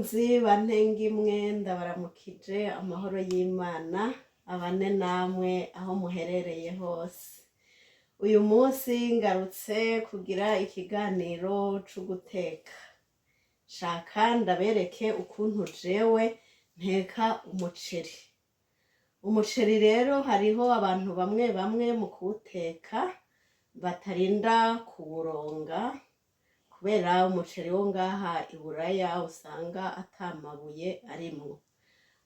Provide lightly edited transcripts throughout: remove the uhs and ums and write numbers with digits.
bakunzi bantengimwe ndabaramukije amahoro y'Imana abane namwe aho muherereye hose. Uyu munsi ngarutse kugira ikiganiro co guteka. Shaka ndabereke ukuntu jewe nteka umuceri. Umuceri rero hariho abantu bamwe bamwe mu kuwuteka batarinda kuwuronga kubera umuceri wo ngaha i Buraya usanga atamabuye arimwo.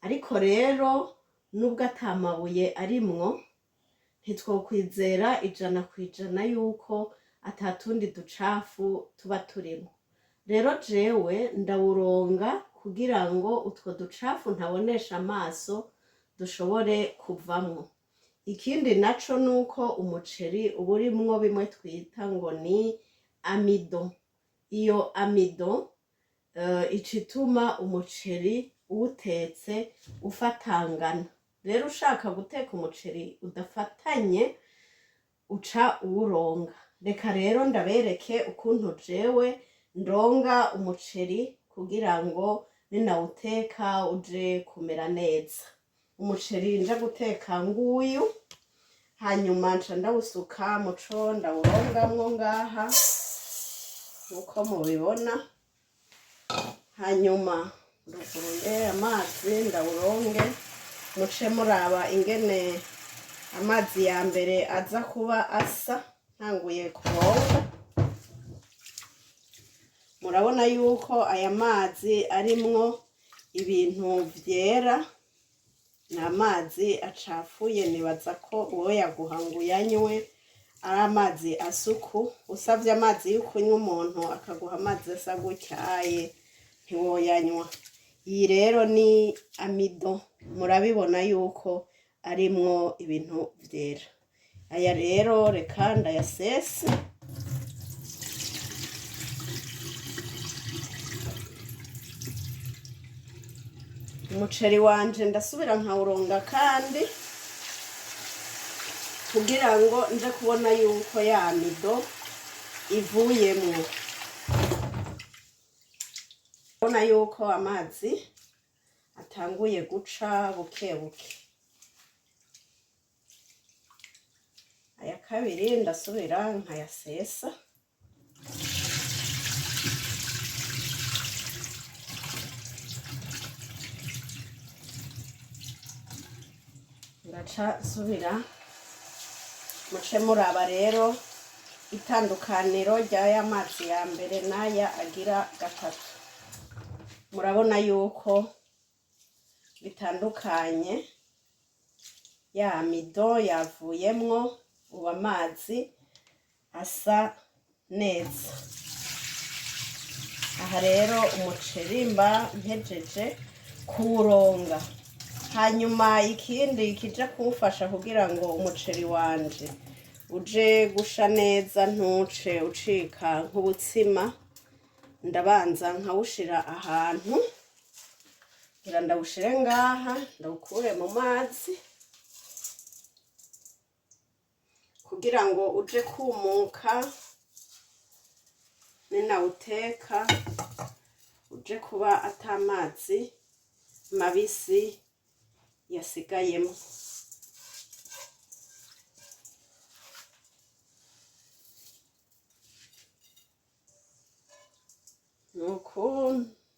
Ariko rero nubwo atamabuye arimwo ntitwokwizera 100% yuko atatundi ducafu tuba turimo. Rero jewe ndawuronga kugira ngo utwo ducafu ntabonesha amaso dushobore kuvamwo. Ikindi naco nuko umuceri uba urimwo bimwe twita ngo ni amido. Iyo amido icituma umuceri uwutetse ufatangana. Rero ushaka guteka umuceri udafatanye uca uwuronga. Reka rero ndabereke ukuntu jewe ndonga umuceri kugira ngo ninawuteka uje kumera neza. Umuceri nja guteka nguyu, hanyuma nca ndawusuka muco ndawurongamwo ngaha nkuko mubibona. Hanyuma nduguruye amazi ndawuronge, muce muraba ingene amazi ya mbere aza kuba asa ntanguye kuronga. Murabona yuko aya mazi arimwo ibintu vyera, ni amazi acafuye. Nibaza ko uwo yaguha ngo uyanywe ari amazi asuku. Usavye amazi y'ukunywa umuntu akaguha amazi asa gutyaye ntiwoyanywa. Iyi rero ni amido, murabibona yuko arimwo ibintu vyera. Aya rero reka ndayasese. Umuceri wanje ndasubira nkawuronga kandi kugira ngo nje kubona yuko ya amido ivuyemwo. Urabona yuko amazi atanguye guca buke buke. Aya kabiri ndasubira nkayasesa. Ngaca subira muce muraba rero itandukaniro ry'aya mazi ya mbere n'aya agira gatatu. Murabona yuko bitandukanye, ya amido yavuyemwo, ubu amazi asa neza. Aha rero umuceri mba mpejeje kuwuronga. Hanyuma ikindi kija kumfasha kugira ngo umuceri wanje uje gusha neza ntuce ucika nk'ubutsima, ndabanza nkawushira ahantu ngira ndawushire ngaha, ndawukure mu mazi kugira ngo uje kumuka. Ninawuteka uje kuba atamazi mabisi yasigayemo. Nuko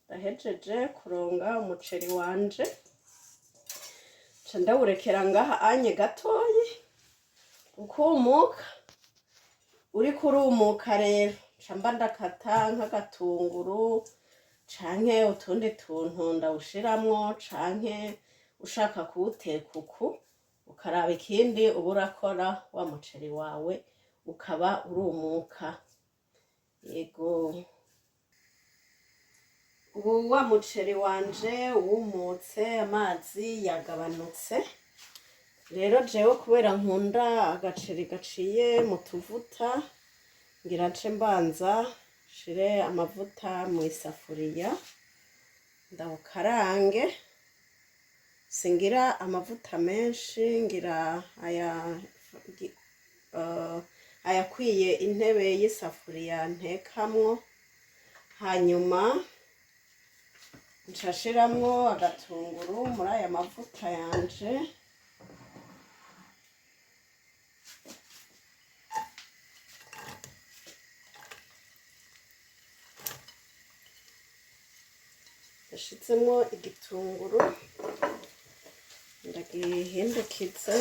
ndahejeje kuronga umuceri wanje, nca ndawurekera ngaha anye gatoyi ukumuka. Uriko urumuka rero nca mba ndakata nk'agatunguru canke utundi tuntu ndawushiramwo, canke ushaka kuwuteka uku ukaraba ikindi uba urakora wa muceri wawe ukaba urumuka. Yego, ubu wa muceri wanje wumutse, amazi yagabanutse. Rero jewe kubera nkunda agaceri gaciye mu tuvuta, ngira nce mbanza shire amavuta mu isafuriya ndawukarange. Singira amavuta menshi, ngira ayakwiye intebe y'isafuriya ntekamwo. Hanyuma nshashiramwo agatunguru muri aya mavuta yanje. Ndashizemwo igitunguru ndagihindukiza.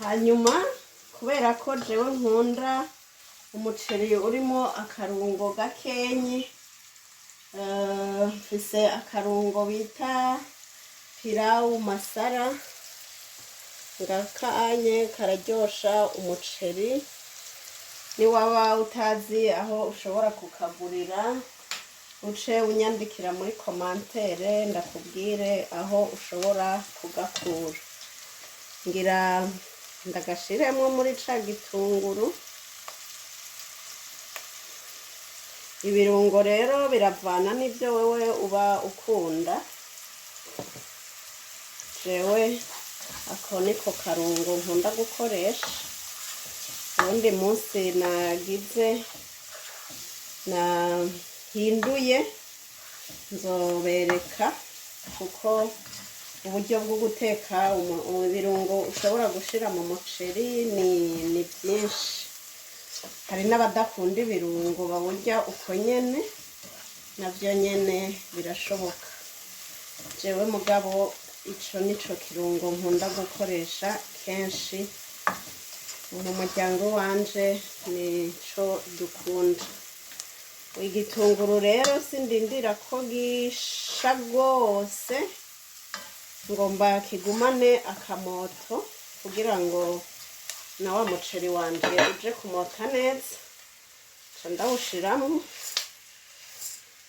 Hanyuma kubera ko jewe nkunda umuceri urimo akarungo gakenyi, mfise akarungo bita pilau masara, ngakanye kararyosha umuceri. Niwaba utazi aho ushobora kukagurira, uce unyandikira muri komantere ndakubwire aho ushobora kugakura. Ngira ndagashiremwo muri ca gitunguru. Ibirungo rero biravana n'ivyo wewe uba ukunda. Jewe ako niko karungo nkunda gukoresha. Ubundi munsi nahinduye nzobereka kuko uburyo bwo guteka ibirungo ushobora gushira mu muceri ni byinshi. Hari n'abadakunda ibirungo bawurya uko nyene, navyo nyene birashoboka. Jewe mugabo ico nico kirungo nkunda gukoresha kenshi mu muryango wanje, nico dukunda. Igitunguru rero sindindira ko gisha rwose, ngomba kigumane akamoto kugira ngo na wa muceri wanje uje kumota neza. Ca ndawushiramwo,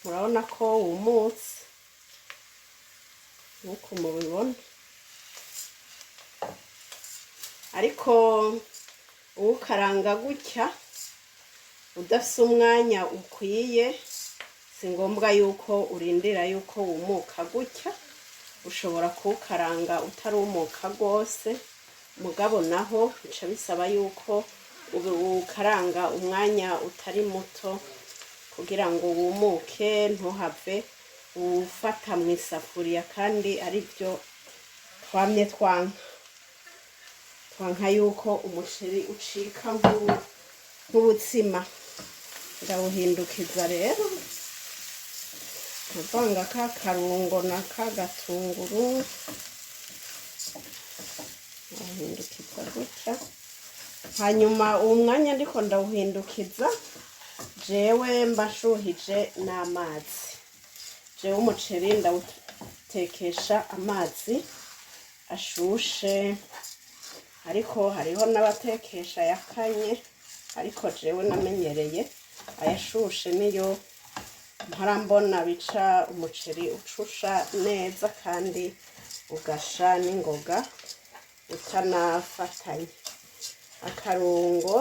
murabona ko wumutse nkuko mubibona. Ariko uwukaranga gutya udafise umwanya ukwiye, si ngombwa yuko urindira yuko wumuka gutya. Ushobora kuwukaranga utarumuka rwose, mugabo naho bica bisaba yuko uwukaranga umwanya utari muto kugira ngo wumuke, ntuhave ufata mu isafuriya kandi ari byo twamye twanka yuko umuceri ucika nk'ubutsima. Ndawuhindukiza rero, nkavanga ka karungo na ka gatunguru, ndawuhindukiza gutya. Hanyuma uwo mwanya ndiko ndawuhindukiza, jewe mbashuhije n'amazi. Jewe umuceri ndawutekesha amazi ashushe, ariko hariho n'abatekesha yakanye, ariko jewe namenyereye ayashushe, niyo mparambona bica umuceri ucusha neza kandi ugasha n'ingoga utanafatanye. Akarungo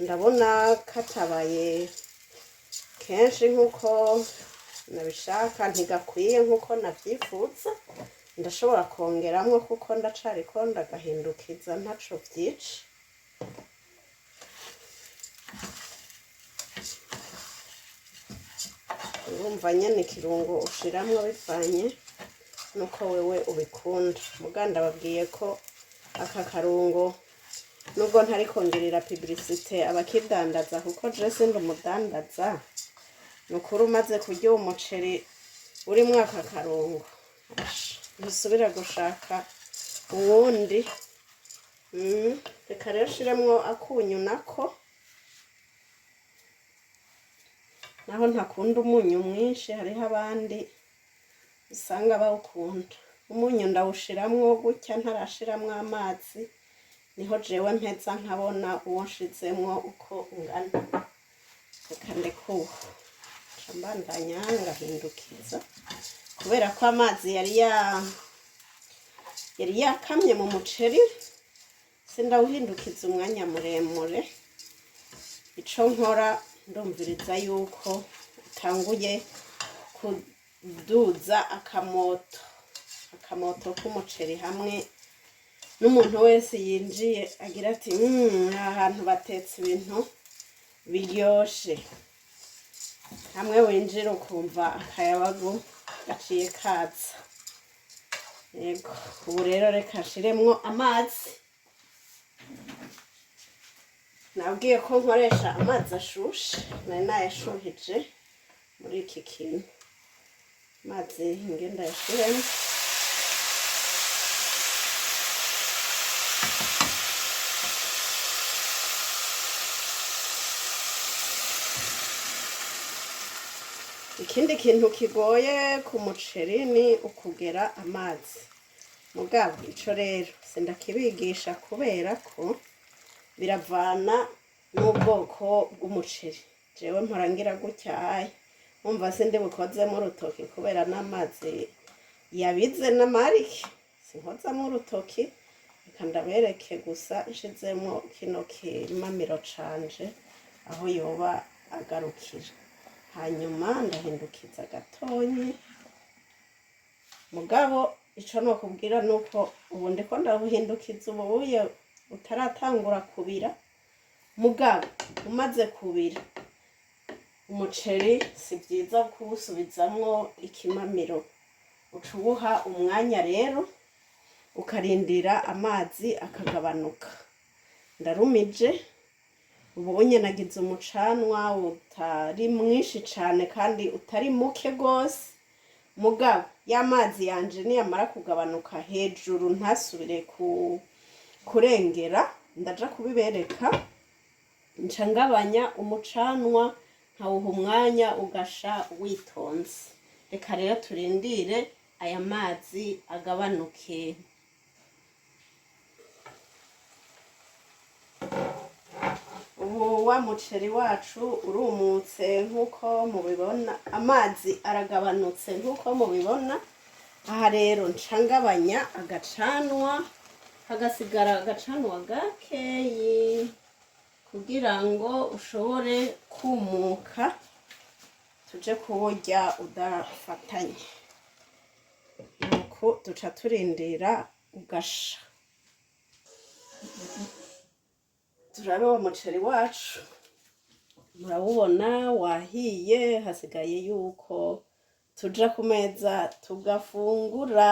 ndabona katabaye kenshi nkuko nabishaka, ntigakwiye nkuko navyifuza. Ndashobora kongeramwo kuko ndacariko ndagahindukiza ntaco vyica. Urumva nyene ikirungo ushiramwo bivanye nuko wewe ubikunda. Muganda babwiye ko aka karungo nubwo ntari kongerera publicité abakidandaza, kuko je sindi umudandaza, nukuri umaze kurya umuceri urimwo aka karungo ntusubira gushaka uwundi. Reka rero shiremwo akunyu nako, naho ntakunda umunyu mwinshi, hariho abandi usanga bawukunda. Umunyu ndawushiramwo gutya ntarashiramwo amazi, niho jewe mpeza nkabona uwo nshizemwo uko ungana. Reka ndekuwe mbandanya ngahindukiza kubera ko amazi yari yakamye mu muceri, sindawuhindukiza umwanya muremure. Ico nkora ndumviriza yuko utanguye kuduza akamoto k'umuceri hamwe n'umuntu wese yinjiye agira ati ahantu batetse ibintu biryoshe. Hamwe winjira ukumva akayabagu gaciye kaza. Yego, ubu rero reka nshiremwo amazi. Nabwiye ko nkoresha amazi ashushe, nari nayashuhije muri iki kintu. Amazi ngenda yashiremo. Ikindi kintu kigoye ku muceri ni ukugera amazi. Mugabo ico rero sindakibigisha kubera ko biravana n'ubwoko bw'umuceri. Jewe mparangira gutyaye umva sindi bukozemo urutoki kubera n'amazi yabize n'amariki, sinkozamo urutoki. Reka ndabereke gusa nshizemo kino kimamiro canje aho yoba agarukira. Hanyuma ndahindukiza gatonyi. Mugabo ico nokubwira nuko ubu ndiko ndabuhindukiza ubuye utaratangura kubira. Mugabo umaze kubira umuceri si vyiza kuwusubizamwo ikimamiro, ucubuha umwanya rero ukarindira amazi akagabanuka. Ndarumije ubonye nagize umucanwa utari mwinshi cane kandi utari muke gose. Mugabo y'amazi yanje niyamara kugabanuka hejuru ntasubire kurengera, ndaja kubibereka nca ngabanya umucanwa nkawuha umwanya ugasha witonze. Reka rero turindire aya mazi agabanuke. Ubu wa muceri wacu urumutse nkuko mubibona, amazi aragabanutse nkuko mubibona. Aha rero nca ngabanya agacanwa, hagasigara agacanwa gakeyi kugira ngo ushobore kumuka tuje kuwurya udafatanye. Nuko duca turindira ugasha. Turabe wa muceri wacu murabubona wahiye, hasigaye yuko tuja ku meza tugafungura.